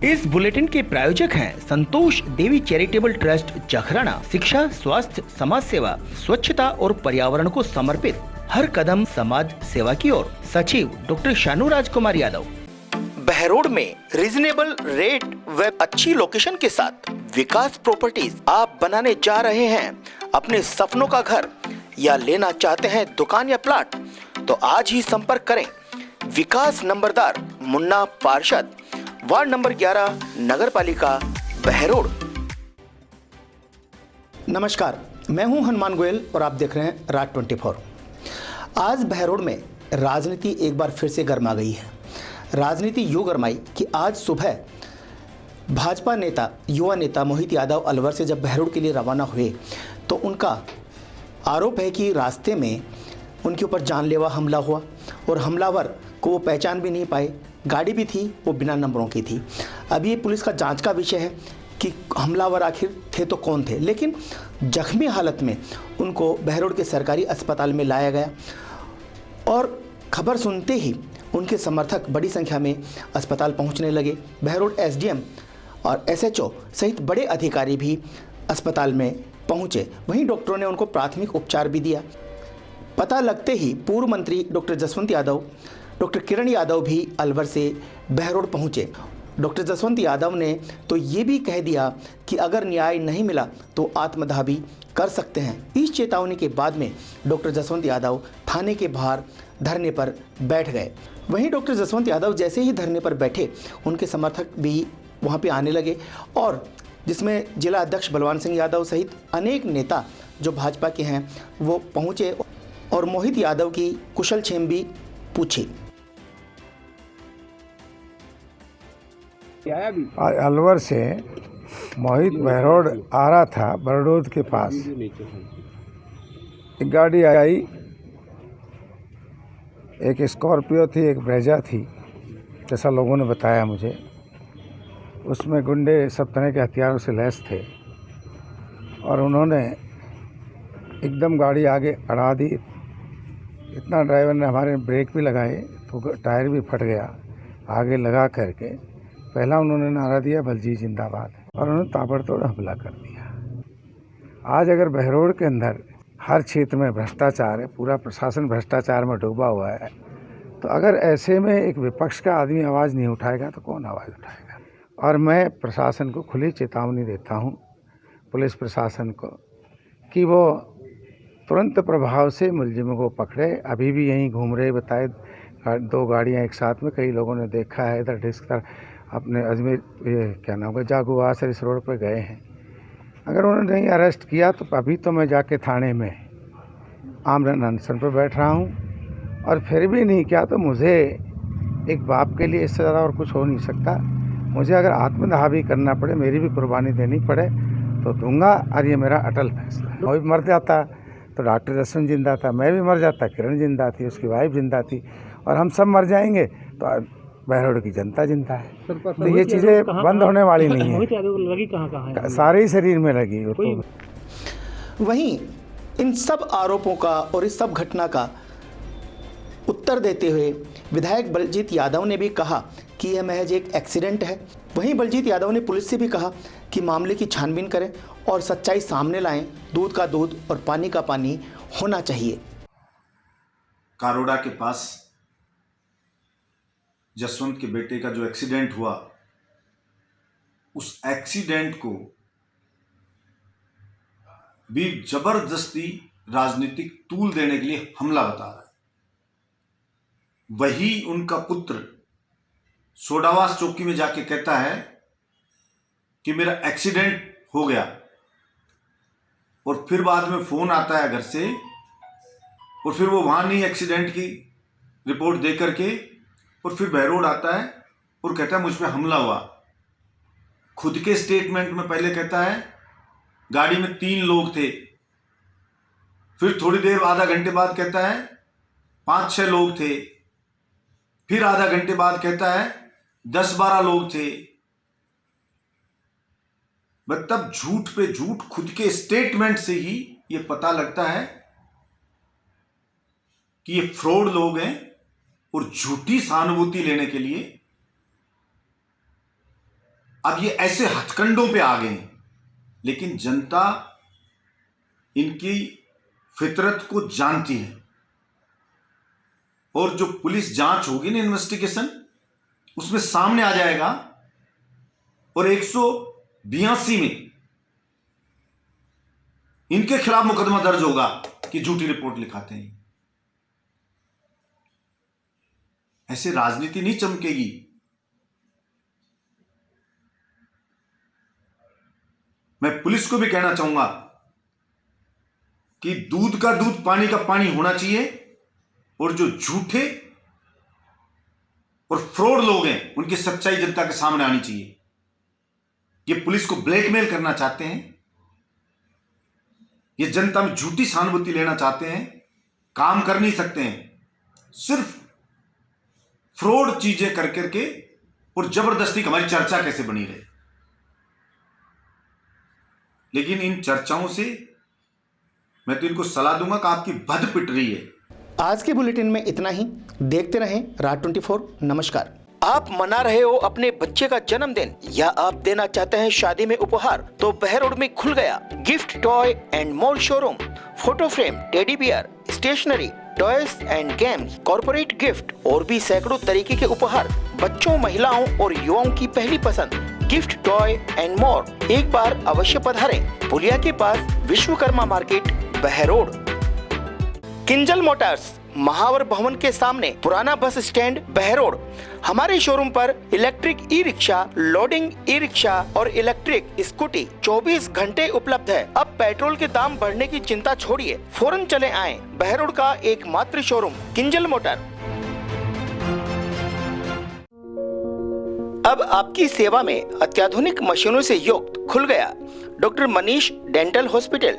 इस बुलेटिन के प्रायोजक हैं संतोष देवी चैरिटेबल ट्रस्ट जखराना। शिक्षा, स्वास्थ्य, समाज सेवा, स्वच्छता और पर्यावरण को समर्पित हर कदम समाज सेवा की ओर। सचिव डॉक्टर शानू राजकुमार यादव। बहरोड में रीजनेबल रेट व अच्छी लोकेशन के साथ विकास प्रॉपर्टीज। आप बनाने जा रहे हैं अपने सपनों का घर या लेना चाहते हैं दुकान या प्लाट, तो आज ही संपर्क करें विकास नंबरदार मुन्ना पार्षद, वार्ड नंबर 11, नगर पालिका बहरोड। नमस्कार, मैं हूं हनुमान गोयल और आप देख रहे हैं राज 24। आज बहरोड में राजनीति एक बार फिर से गर्मा गई है। राजनीति यूं गरमाई कि आज सुबह भाजपा नेता, युवा नेता मोहित यादव अलवर से जब बहरोड के लिए रवाना हुए तो उनका आरोप है कि रास्ते में उनके ऊपर जानलेवा हमला हुआ और हमलावर को वो पहचान भी नहीं पाए। गाड़ी भी थी, वो बिना नंबरों की थी। अभी ये पुलिस का जांच का विषय है कि हमलावर आखिर थे तो कौन थे, लेकिन जख्मी हालत में उनको बहरोड के सरकारी अस्पताल में लाया गया और खबर सुनते ही उनके समर्थक बड़ी संख्या में अस्पताल पहुंचने लगे। बहरोड एसडीएम और एसएचओ सहित बड़े अधिकारी भी अस्पताल में पहुंचे। वहीं डॉक्टरों ने उनको प्राथमिक उपचार भी दिया। पता लगते ही पूर्व मंत्री डॉक्टर जसवंत यादव, डॉक्टर किरण यादव भी अलवर से बहरोड पहुंचे। डॉक्टर जसवंत यादव ने तो ये भी कह दिया कि अगर न्याय नहीं मिला तो आत्मदाह भी कर सकते हैं। इस चेतावनी के बाद में डॉक्टर जसवंत यादव थाने के बाहर धरने पर बैठ गए। वहीं डॉक्टर जसवंत यादव जैसे ही धरने पर बैठे, उनके समर्थक भी वहां पे आने लगे और जिसमें जिला अध्यक्ष बलवान सिंह यादव सहित अनेक नेता जो भाजपा के हैं वो पहुंचे और मोहित यादव की कुशलक्षेम भी पूछी। अलवर से मोहित बहरोड आ रहा था। बरडोद के पास एक गाड़ी आई, एक स्कॉर्पियो थी, एक ब्रेजा थी, जैसा लोगों ने बताया मुझे। उसमें गुंडे सब तरह के हथियारों से लैस थे और उन्होंने एकदम गाड़ी आगे अड़ा दी। इतना ड्राइवर ने हमारे ब्रेक भी लगाए तो टायर भी फट गया। आगे लगा करके पहला उन्होंने नारा दिया बलजी जिंदाबाद, और उन्होंने ताबड़तोड़ हमला कर दिया। आज अगर बहरोड के अंदर हर क्षेत्र में भ्रष्टाचार है, पूरा प्रशासन भ्रष्टाचार में डूबा हुआ है, तो अगर ऐसे में एक विपक्ष का आदमी आवाज़ नहीं उठाएगा तो कौन आवाज़ उठाएगा। और मैं प्रशासन को खुली चेतावनी देता हूँ, पुलिस प्रशासन को, कि वो तुरंत प्रभाव से मुलजिमों को पकड़े। अभी भी यहीं घूम रहे बताए, 2 गाड़ियाँ एक साथ में, कई लोगों ने देखा है। इधर डिस्क अपने अजमेर, ये क्या नाम है, जागुआ से इस रोड पर गए हैं। अगर उन्होंने नहीं अरेस्ट किया तो अभी तो मैं जाके थाने में आमरण अनशन पर बैठ रहा हूँ, और फिर भी नहीं किया तो मुझे एक बाप के लिए इससे ज़्यादा और कुछ हो नहीं सकता। मुझे अगर आत्मदाह भी करना पड़े, मेरी भी कुर्बानी देनी पड़े तो दूंगा, और ये मेरा अटल फैसला है। वो भी मर जाता तो डॉक्टर जसवंत जिंदा था, मैं भी मर जाता, किरण जिंदा थी, उसकी वाइफ जिंदा थी, और हम सब मर जाएंगे तो बहरोड की जनता जिंदा है। तो ये चीज़ें बंद होने वाली नहीं है। लगी कहाँ है? सारे ही शरीर में लगी वो तो। वहीं इन सब आरोपों का और इस सब घटना का उत्तर देते हुए विधायक बलजीत यादव ने भी कहा कि यह महज एक एक्सीडेंट है। वहीं बलजीत यादव ने पुलिस से भी कहा कि मामले की छानबीन करें और सच्चाई सामने लाएं। दूध का दूध और पानी का पानी होना चाहिए। कारोड़ा के पास जसवंत के बेटे का जो एक्सीडेंट हुआ, उस एक्सीडेंट को भी जबरदस्ती राजनीतिक तूल देने के लिए हमला बता रहा है। वही उनका पुत्र सोडावास चौकी में जाके कहता है कि मेरा एक्सीडेंट हो गया, और फिर बाद में फोन आता है घर से, और फिर वो वहां नहीं एक्सीडेंट की रिपोर्ट दे करके, और फिर बहरोड आता है और कहता है मुझ पे हमला हुआ। खुद के स्टेटमेंट में पहले कहता है गाड़ी में 3 लोग थे, फिर थोड़ी देर आधा घंटे बाद कहता है 5-6 लोग थे, फिर आधा घंटे बाद कहता है 10-12 लोग थे। मतलब झूठ पे झूठ, खुद के स्टेटमेंट से ही ये पता लगता है कि ये फ्रॉड लोग हैं और झूठी सहानुभूति लेने के लिए अब ये ऐसे हथकंडों पे आ गए हैं, लेकिन जनता इनकी फितरत को जानती है। और जो पुलिस जांच होगी ना, इन्वेस्टिगेशन, उसमें सामने आ जाएगा और 182 में इनके खिलाफ मुकदमा दर्ज होगा कि झूठी रिपोर्ट लिखाते हैं। ऐसे राजनीति नहीं चमकेगी। मैं पुलिस को भी कहना चाहूंगा कि दूध का दूध, पानी का पानी होना चाहिए, और जो झूठे और फ्रॉड लोग हैं उनकी सच्चाई जनता के सामने आनी चाहिए। ये पुलिस को ब्लैकमेल करना चाहते हैं, ये जनता में झूठी सहानुभूति लेना चाहते हैं, काम कर नहीं सकते हैं, सिर्फ फ्रॉड चीजें कर करके और जबरदस्ती हमारी चर्चा कैसे बनी रहे। लेकिन इन चर्चाओं से मैं तो इनको सलाह दूंगा कि आपकी भद पिट रही है। आज के बुलेटिन में इतना ही। देखते रहें राज 24। नमस्कार। आप मना रहे हो अपने बच्चे का जन्मदिन या आप देना चाहते हैं शादी में उपहार, तो बहरोड में खुल गया gift toy and more showroom. Photo frame, teddy bear, stationery, toys and games, corporate gift और भी सैकड़ों तरीके के उपहार बच्चों, महिलाओं और युवाओं की पहली पसंद गिफ्ट टॉय एंड मोर। एक बार अवश्य पधारें पुलिया के पास, विश्वकर्मा मार्केट, बहरोड। किंजल मोटर्स, महावर भवन के सामने, पुराना बस स्टैंड, बहरोड। हमारे शोरूम पर electric e rickshaw, loading e rickshaw और इलेक्ट्रिक स्कूटी 24 घंटे उपलब्ध है। अब पेट्रोल के दाम बढ़ने की चिंता छोड़िए, फौरन चले आएं। बहरोड का एकमात्र शोरूम किंजल मोटर। अब आपकी सेवा में अत्याधुनिक मशीनों से युक्त खुल गया doctor Manish dental hospital,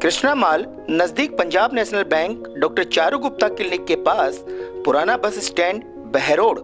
Krishna mall, नजदीक Punjab national bank, doctor Charu Gupta clinic के पास, पुराना बस स्टैंड, बहरोड।